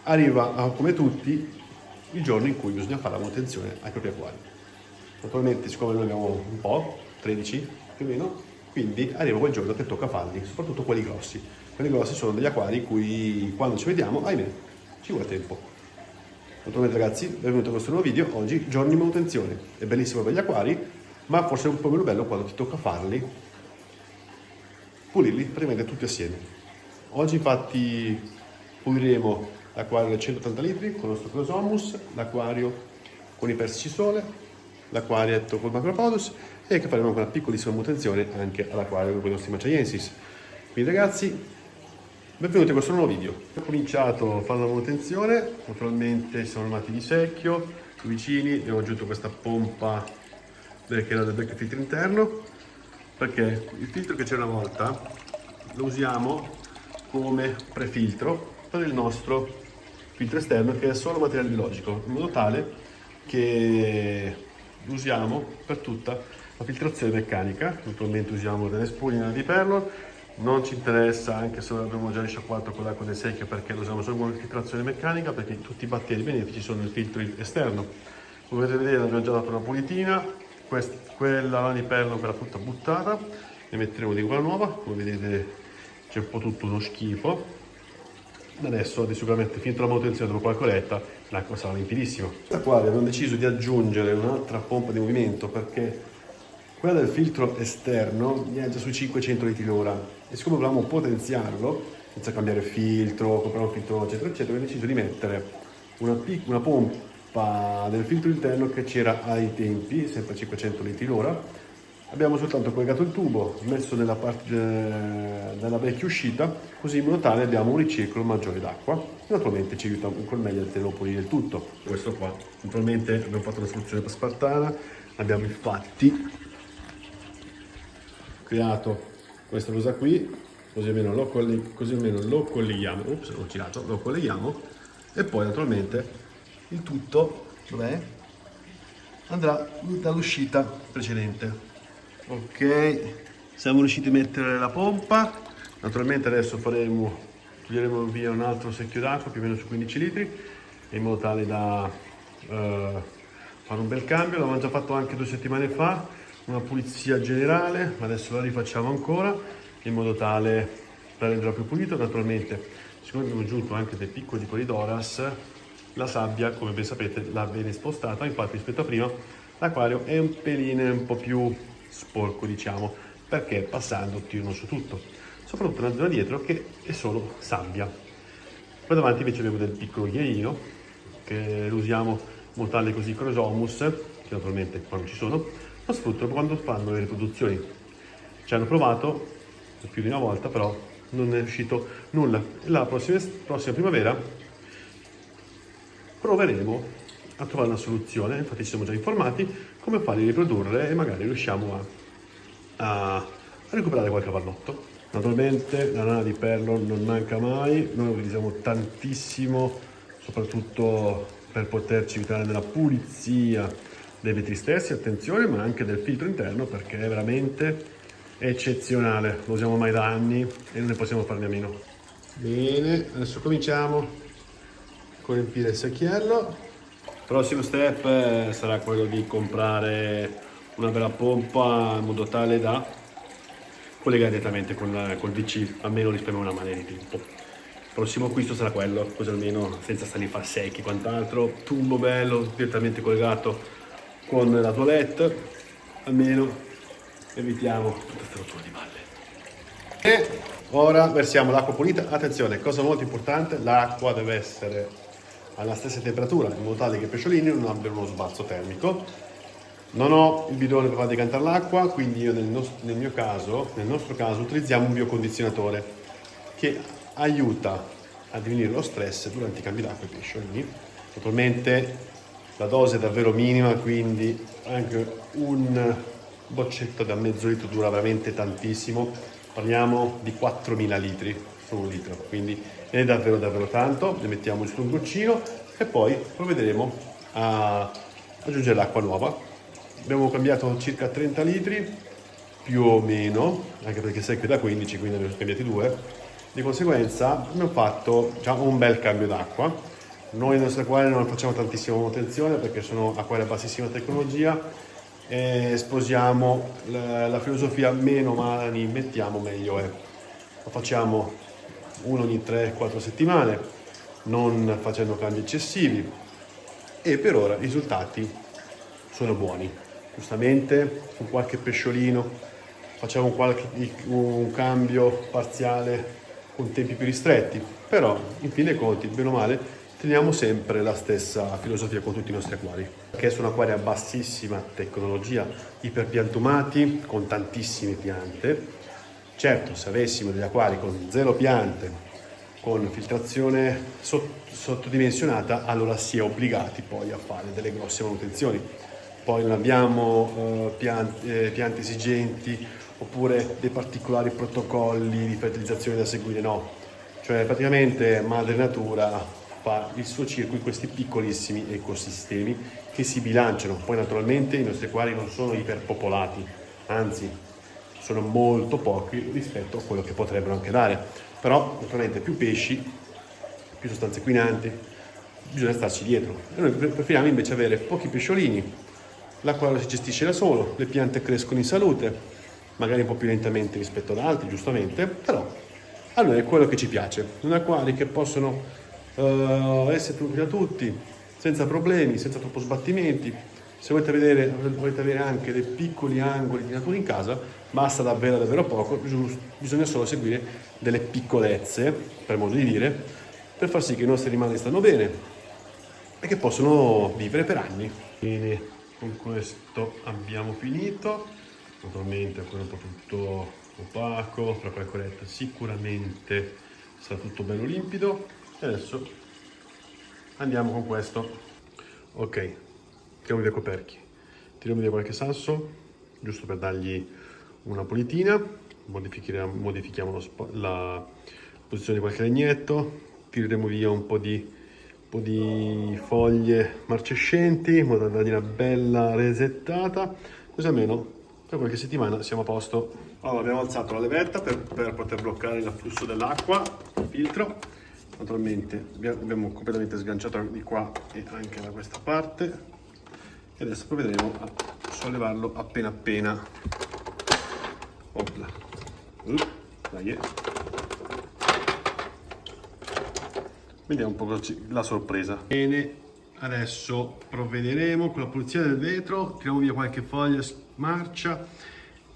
arriva, come tutti, il giorno in cui bisogna fare la manutenzione ai propri acquari. Naturalmente, siccome noi abbiamo un po', 13 più o meno, quindi arriva quel giorno che tocca farli, soprattutto quelli grossi. Quelli grossi sono degli acquari in cui quando ci vediamo, ahimè, ci vuole tempo. Naturalmente ragazzi, benvenuti a questo nuovo video. Oggi giorno di manutenzione. È bellissimo per gli acquari, ma forse è un po' meno bello quando ti tocca farli, pulirli praticamente tutti assieme. Oggi infatti puliremo l'acquario da 180 litri con il nostro Crosomus, l'acquario con i persici sole, l'acquarietto col Macropodus e che faremo una piccolissima manutenzione anche all'acquario con i nostri Machaensis. Quindi ragazzi, benvenuti a questo nuovo video. Ho cominciato a fare la manutenzione, naturalmente siamo armati di secchio, vicini, abbiamo aggiunto questa pompa che era del vecchio filtro interno, perché il filtro che c'era una volta lo usiamo come prefiltro per il nostro filtro esterno che è solo materiale biologico, in modo tale che lo usiamo per tutta la filtrazione meccanica. Naturalmente usiamo delle spugne di Perlon, non ci interessa anche se l'abbiamo già risciacquato con l'acqua del secchio, perché lo usiamo solo come filtrazione meccanica, perché tutti i batteri benefici sono nel filtro esterno. Come potete vedere abbiamo già dato una pulitina, quella lana di Perlon era tutta buttata, ne metteremo di quella nuova, come vedete c'è un po' tutto uno schifo. Adesso sicuramente finita la manutenzione dopo la coletta l'acqua sarà limpidissima. L'acquario abbiamo deciso di aggiungere un'altra pompa di movimento perché quella del filtro esterno viaggia sui 500 litri l'ora e siccome volevamo potenziarlo senza cambiare filtro, comprare un filtro eccetera eccetera, abbiamo deciso di mettere una pompa del filtro interno che c'era ai tempi, sempre a 500 litri l'ora. Abbiamo soltanto collegato il tubo, messo nella parte della vecchia uscita, così in modo tale abbiamo un ricircolo maggiore d'acqua e naturalmente ci aiuta ancora meglio a tenerlo pulire il tutto. Questo qua, naturalmente abbiamo fatto una soluzione spartana, abbiamo infatti creato questa cosa qui, così almeno lo colleghiamo, l'ho girato, lo colleghiamo e poi naturalmente il tutto dov'è? Andrà dall'uscita precedente. Ok, siamo riusciti a mettere la pompa. Naturalmente adesso toglieremo via un altro secchio d'acqua più o meno su 15 litri in modo tale da fare un bel cambio. L'avevamo già fatto anche 2 settimane fa, una pulizia generale, adesso la rifacciamo ancora in modo tale da renderla più pulito. Naturalmente, siccome abbiamo aggiunto anche dei piccoli Corydoras, la sabbia, come ben sapete, la viene spostata. Infatti rispetto a prima l'acquario è un pelino un po' più sporco, diciamo, perché passando tirano su tutto, soprattutto nella zona dietro che è solo sabbia. Poi davanti invece abbiamo del piccolo ghiaino che lo usiamo in modo tale così Crosomus, che naturalmente quando ci sono lo sfruttano quando fanno le riproduzioni. Ci hanno provato più di una volta, però non è uscito nulla. La prossima primavera proveremo a trovare una soluzione, infatti ci siamo già informati come farli riprodurre e magari riusciamo a recuperare qualche pallotto. Naturalmente la lana di Perlon non manca mai, noi lo utilizziamo tantissimo, soprattutto per poterci aiutare nella pulizia dei vetri stessi, attenzione, ma anche del filtro interno perché è veramente eccezionale, lo usiamo ormai da anni e non ne possiamo farne a meno. Bene, adesso cominciamo con riempire il secchiello. Il prossimo step sarà quello di comprare una bella pompa in modo tale da collegare direttamente col DC, almeno risparmiamo una marea di tempo. Il prossimo acquisto sarà quello, così almeno senza stare a fare secchi e quant'altro, tubo bello direttamente collegato con la toilette, almeno evitiamo tutta questa rottura di balle. E ora versiamo l'acqua pulita. Attenzione, cosa molto importante, l'acqua deve essere alla stessa temperatura in modo tale che i pesciolini non abbiano uno sbalzo termico. Non ho il bidone per far decantare l'acqua, quindi io nel nostro caso utilizziamo un biocondizionatore che aiuta a diminuire lo stress durante i cambi d'acqua ai pesciolini. Naturalmente la dose è davvero minima, quindi anche un boccetto da mezzo litro dura veramente tantissimo. Parliamo di 4000 litri su un litro, quindi è davvero davvero tanto. Ne mettiamo giusto un goccino e poi provvederemo a aggiungere l'acqua nuova. Abbiamo cambiato circa 30 litri più o meno, anche perché il secchio è da 15, quindi ne abbiamo cambiati 2. Di conseguenza abbiamo fatto già un bel cambio d'acqua. Noi nei nostri acquari non facciamo tantissima manutenzione perché sono acquari a bassissima tecnologia e sposiamo la filosofia meno mani mettiamo meglio è. Lo facciamo uno ogni 3-4 settimane, non facendo cambi eccessivi e per ora i risultati sono buoni. Giustamente con qualche pesciolino facciamo un cambio parziale con tempi più ristretti, però in fin dei conti, bene o male, teniamo sempre la stessa filosofia con tutti i nostri acquari, che sono acquari a bassissima tecnologia, iperpiantumati, con tantissime piante. Certo, se avessimo degli acquari con 0 piante, con filtrazione sottodimensionata, allora si è obbligati poi a fare delle grosse manutenzioni. Poi non abbiamo piante esigenti oppure dei particolari protocolli di fertilizzazione da seguire, no. Cioè praticamente Madre Natura fa il suo circo in questi piccolissimi ecosistemi che si bilanciano. Poi naturalmente i nostri acquari non sono iperpopolati, anzi sono molto pochi rispetto a quello che potrebbero anche dare. Però naturalmente più pesci, più sostanze inquinanti, bisogna starci dietro. E noi preferiamo invece avere pochi pesciolini, l'acquario si gestisce da solo, le piante crescono in salute, magari un po' più lentamente rispetto ad altri, giustamente, però a noi è quello che ci piace. Un acquari che possono essere tenuti da tutti, senza problemi, senza troppo sbattimenti. Se volete avere anche dei piccoli angoli di natura in casa, basta davvero poco, bisogna solo seguire delle piccolezze, per modo di dire, per far sì che i nostri animali stanno bene e che possono vivere per anni. Bene, con questo abbiamo finito. Naturalmente ancora un po' tutto opaco, fra qualche oretta sicuramente sarà tutto bello limpido. E adesso andiamo con questo. Ok, tiriamo via i coperchi, tiriamo via qualche sasso, giusto per dargli una pulitina, modifichiamo la posizione di qualche legnetto, tireremo via un po' di foglie marcescenti, in modo da dargli una bella resettata, così almeno per qualche settimana siamo a posto. Allora abbiamo alzato la levetta per poter bloccare l'afflusso dell'acqua, il filtro. Naturalmente abbiamo completamente sganciato di qua e anche da questa parte e adesso provvederemo a sollevarlo appena. Opla. Dai. Vediamo un po' la sorpresa. Bene, adesso provvederemo con la pulizia del vetro, tiriamo via qualche foglia marcia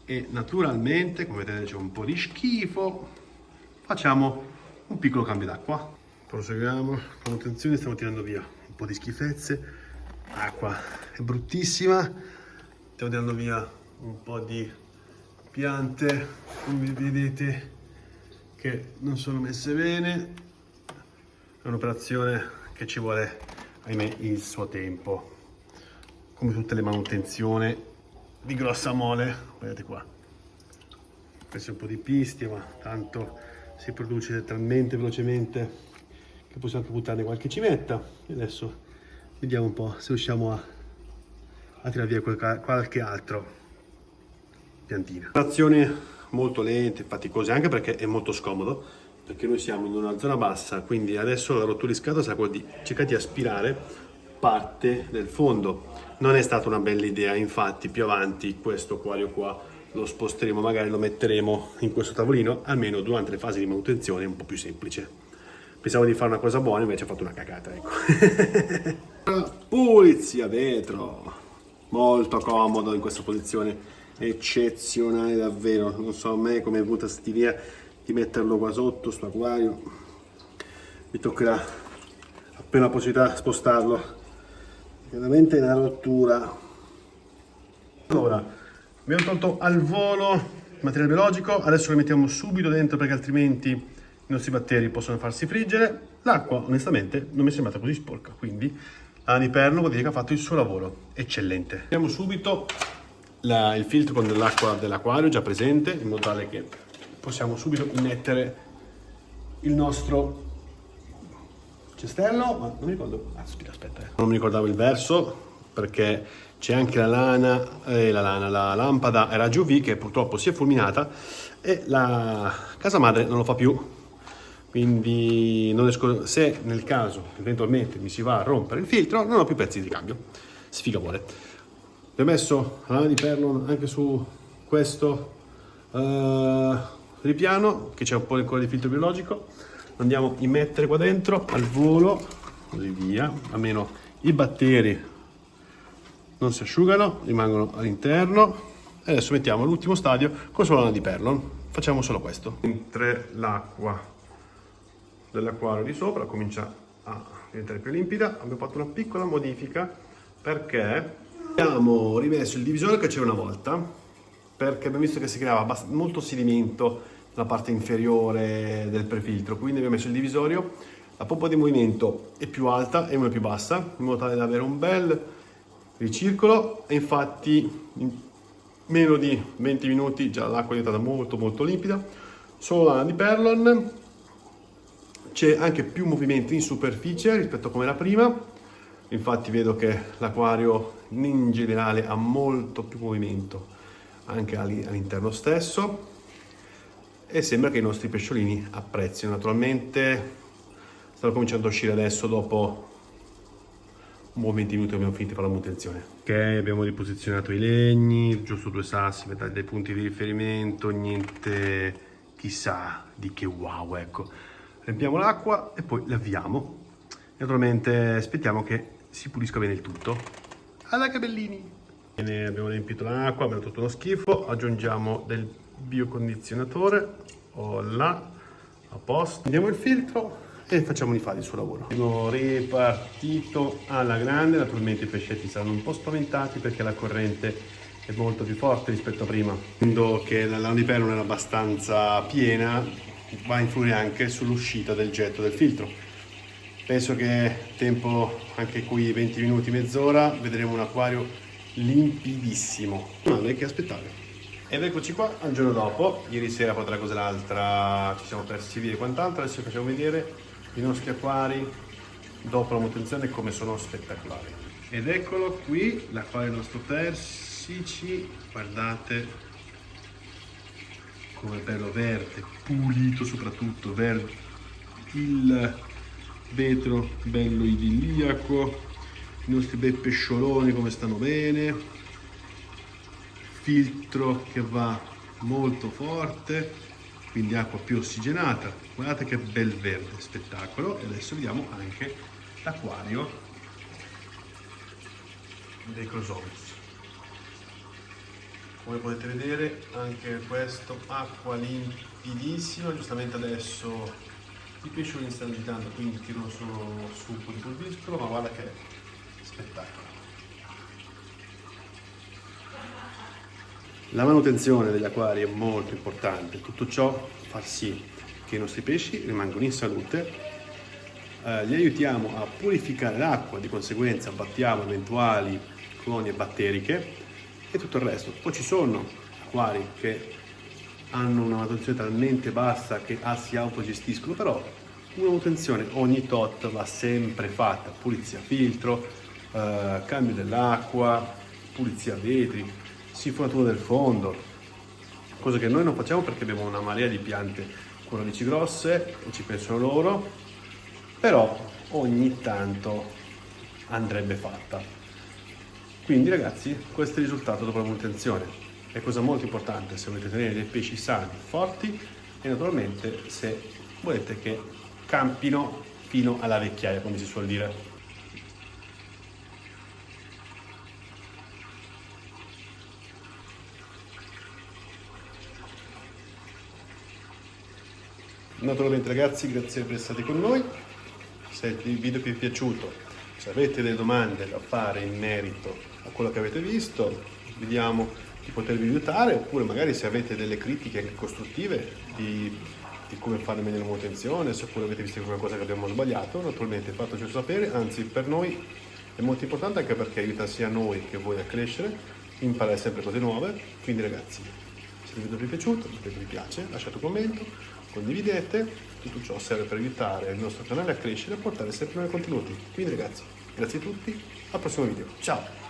e naturalmente, come vedete c'è un po' di schifo, facciamo un piccolo cambio d'acqua. Proseguiamo con attenzione, stiamo tirando via un po' di schifezze, l'acqua è bruttissima, stiamo tirando via un po' di piante, come vedete, che non sono messe bene. È un'operazione che ci vuole, ahimè, il suo tempo, come tutte le manutenzioni di grossa mole. Vedete qua, questo è un po' di pistia, ma tanto si produce talmente velocemente che possiamo anche buttarne qualche cimetta. E adesso vediamo un po' se riusciamo a tirare via qualche altro piantina. Operazioni molto lente, faticose, anche perché è molto scomodo, perché noi siamo in una zona bassa, quindi adesso la rottura di scatola sarà quella di cercare di aspirare parte del fondo. Non è stata una bella idea, infatti più avanti questo acquario qua lo sposteremo, magari lo metteremo in questo tavolino, almeno durante le fasi di manutenzione è un po' più semplice. Pensavo di fare una cosa buona, invece ho fatto una cagata, ecco. Pulizia vetro, molto comodo in questa posizione, eccezionale davvero. Non so a me come è venuta quest'idea di metterlo qua sotto sto acquario. Mi toccherà appena la possibilità spostarlo, veramente una rottura. Allora, abbiamo tolto al volo il materiale biologico, adesso lo mettiamo subito dentro perché altrimenti i nostri batteri possono farsi friggere. L'acqua onestamente non mi è sembrata così sporca, quindi Aniperno vuol dire che ha fatto il suo lavoro eccellente. Mettiamo subito il filtro con dell'acqua dell'acquario già presente, in modo tale che possiamo subito immettere il nostro cestello, ma non mi ricordo, aspetta. Non mi ricordavo il verso, perché c'è anche la lampada a raggi UV che purtroppo si è fulminata e la casa madre non lo fa più. quindi non esco, se nel caso eventualmente mi si va a rompere il filtro non ho più pezzi di ricambio, sfigavore. Vi ho messo la lama di Perlon anche su questo ripiano che c'è un po' ancora di filtro biologico, lo andiamo a immettere qua dentro al volo, così via, almeno i batteri non si asciugano, rimangono all'interno. E adesso mettiamo l'ultimo stadio con solo lana di Perlon, facciamo solo questo. Mentre l'acqua dell'acquario di sopra comincia a diventare più limpida, abbiamo fatto una piccola modifica perché abbiamo rimesso il divisore che c'era una volta, perché abbiamo visto che si creava molto sedimento nella parte inferiore del prefiltro, quindi abbiamo messo il divisorio, la pompa di movimento è più alta e una più bassa, in modo tale da avere un bel ricircolo, e infatti in meno di 20 minuti già l'acqua è diventata molto limpida. Solo lana di Perlon, c'è anche più movimento in superficie rispetto a come era prima, infatti vedo che l'acquario in generale ha molto più movimento anche all'interno stesso, e sembra che i nostri pesciolini apprezzino. Naturalmente stanno cominciando a uscire adesso dopo un buon 20 minuti che abbiamo finito di fare la manutenzione. Ok, abbiamo riposizionato i legni, giusto 2 sassi per dare dei punti di riferimento, niente chissà di che wow, ecco. Riempiamo l'acqua e poi l'avviamo. Naturalmente aspettiamo che si pulisca bene il tutto. Alla Cabellini! Bene, abbiamo riempito l'acqua, abbiamo tutto uno schifo, aggiungiamo del biocondizionatore, là, a posto. Andiamo il filtro e facciamo fare il suo lavoro. Abbiamo ripartito alla grande, naturalmente i pescetti saranno un po' spaventati perché la corrente è molto più forte rispetto a prima. Essendo che la lana di Perlon era abbastanza piena, va a influire anche sull'uscita del getto del filtro. Penso che tempo anche qui 20 minuti, mezz'ora, vedremo un acquario limpidissimo. Non è che aspettare. Ed eccoci qua al giorno dopo. Ieri sera potrà cosa l'altra ci siamo persi via e quant'altro. Adesso facciamo vedere i nostri acquari dopo la manutenzione come sono spettacolari. Ed eccolo qui l'acquario del nostro Persici, guardate come bello verde, pulito soprattutto, verde, il vetro bello idilliaco, i nostri bei pescioloni come stanno bene, filtro che va molto forte, quindi acqua più ossigenata. Guardate che bel verde, spettacolo. E adesso vediamo anche l'acquario dei Crosomus. Come potete vedere anche questo acqua limpidissima. Giustamente adesso i pesciolini stanno agitando, quindi tirano solo su un po' di pulviscolo, ma guarda che spettacolo. La manutenzione degli acquari è molto importante, tutto ciò fa sì che i nostri pesci rimangano in salute, li aiutiamo a purificare l'acqua, di conseguenza abbattiamo eventuali colonie batteriche e tutto il resto. Poi ci sono acquari che hanno una manutenzione talmente bassa che si autogestiscono, però una manutenzione ogni tot va sempre fatta, pulizia filtro, cambio dell'acqua, pulizia vetri, sifonatura del fondo, cosa che noi non facciamo perché abbiamo una marea di piante con radici grosse e ci pensano loro, però ogni tanto andrebbe fatta. Quindi ragazzi, questo è il risultato dopo la manutenzione. È cosa molto importante se volete tenere dei pesci sani, forti, e naturalmente se volete che campino fino alla vecchiaia, come si suol dire. Naturalmente ragazzi, grazie per essere stati con noi. Se il video vi è piaciuto, se avete delle domande da fare in merito a quello che avete visto, vediamo di potervi aiutare, oppure magari se avete delle critiche anche costruttive di come fare meglio la manutenzione, se oppure avete visto qualcosa che abbiamo sbagliato, naturalmente fatecelo sapere, anzi per noi è molto importante, anche perché aiuta sia noi che voi a crescere, imparare sempre cose nuove. Quindi ragazzi, se il video vi è piaciuto, mettete mi piace, lasciate un commento, condividete, tutto ciò serve per aiutare il nostro canale a crescere e a portare sempre nuovi contenuti. Quindi ragazzi, grazie a tutti, al prossimo video, ciao!